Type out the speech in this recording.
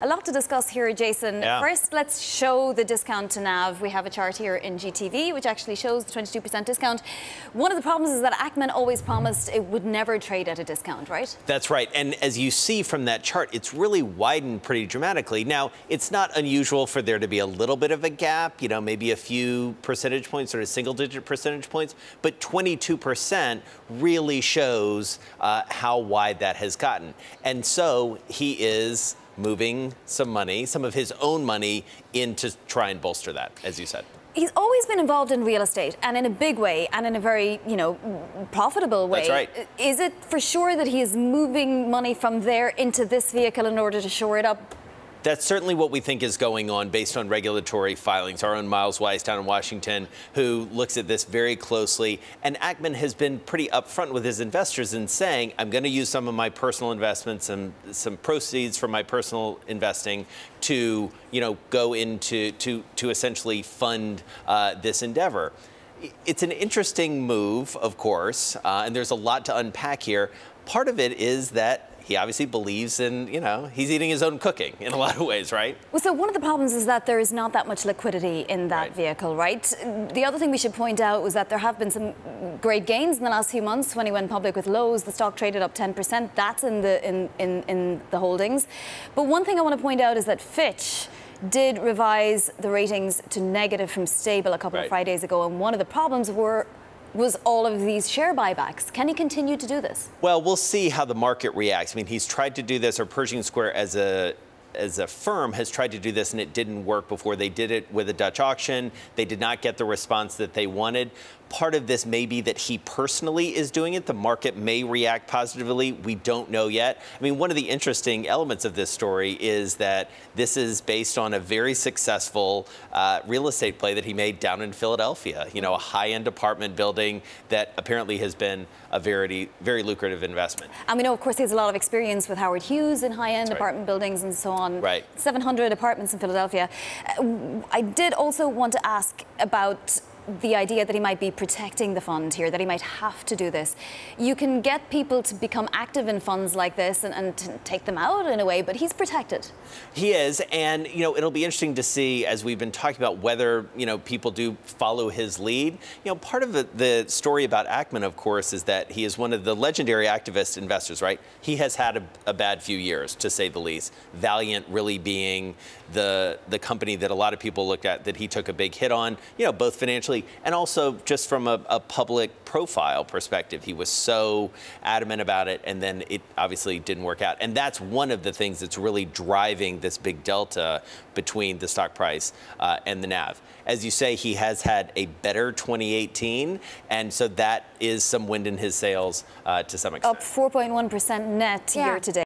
A lot to discuss here, Jason. Yeah. First, let's show the discount to NAV. We have a chart here in GTV, which actually shows the 22% discount. One of the problems is that Ackman always promised it would never trade at a discount, right? That's right. And as you see from that chart, it's really widened pretty dramatically. Now, it's not unusual for there to be a little bit of a gap, maybe a few percentage points, sort of single-digit percentage points. But 22% really shows how wide that has gotten. And so he is moving some money, some of his own money, in to try and bolster that, as you said. He's always been involved in real estate, and in a big way, and in a very, profitable way. That's right. Is it for sure that he is moving money from there into this vehicle in order to shore it up? That's certainly what we think is going on based on regulatory filings. Our own Miles Weiss down in Washington, who looks at this very closely. And Ackman has been pretty upfront with his investors in saying, I'm going to use some of my personal investments and some proceeds from my personal investing to, go into to essentially fund this endeavor. It's an interesting move, of course, and there's a lot to unpack here. Part of it is that he obviously believes in, he's eating his own cooking in a lot of ways, right? Well, so one of the problems is that there is not that much liquidity in that vehicle, right? The other thing we should point out was that there have been some great gains in the last few months. When he went public with Lowe's, the stock traded up 10%. That's in the holdings. But one thing I want to point out is that Fitch did revise the ratings to negative from stable a couple of Fridays ago, and one of the problems was all of these share buybacks. Can he continue to do this? Well, we'll see how the market reacts. I mean, he's tried to do this, or Pershing Square as a firm has tried to do this, and it didn't work before. They did it with a Dutch auction. They did not get the response that they wanted. Part of this may be that he personally is doing it. The market may react positively. We don't know yet. I mean, one of the interesting elements of this story is that this is based on a very successful real estate play that he made down in Philadelphia. A high-end apartment building that apparently has been a very, very lucrative investment. And we know, of course, he has a lot of experience with Howard Hughes in high-end apartment buildings and so on. Right. 700 apartments in Philadelphia. I did also want to ask about the idea that he might be protecting the fund here, that he might have to do this. You can get people to become active in funds like this and to take them out in a way, but he's protected. He is, and it'll be interesting to see, as we've been talking about, whether people do follow his lead. Part of the story about Ackman, of course, is that he is one of the legendary activist investors, right? He has had a bad few years, to say the least. Valiant really being the company that a lot of people looked at that he took a big hit on, both financially and also just from a public profile perspective. He was so adamant about it, and then it obviously didn't work out. And that's one of the things that's really driving this big delta between the stock price and the NAV. As you say, he has had a better 2018, and so that is some wind in his sails to some extent. Up 4.1% net year to date.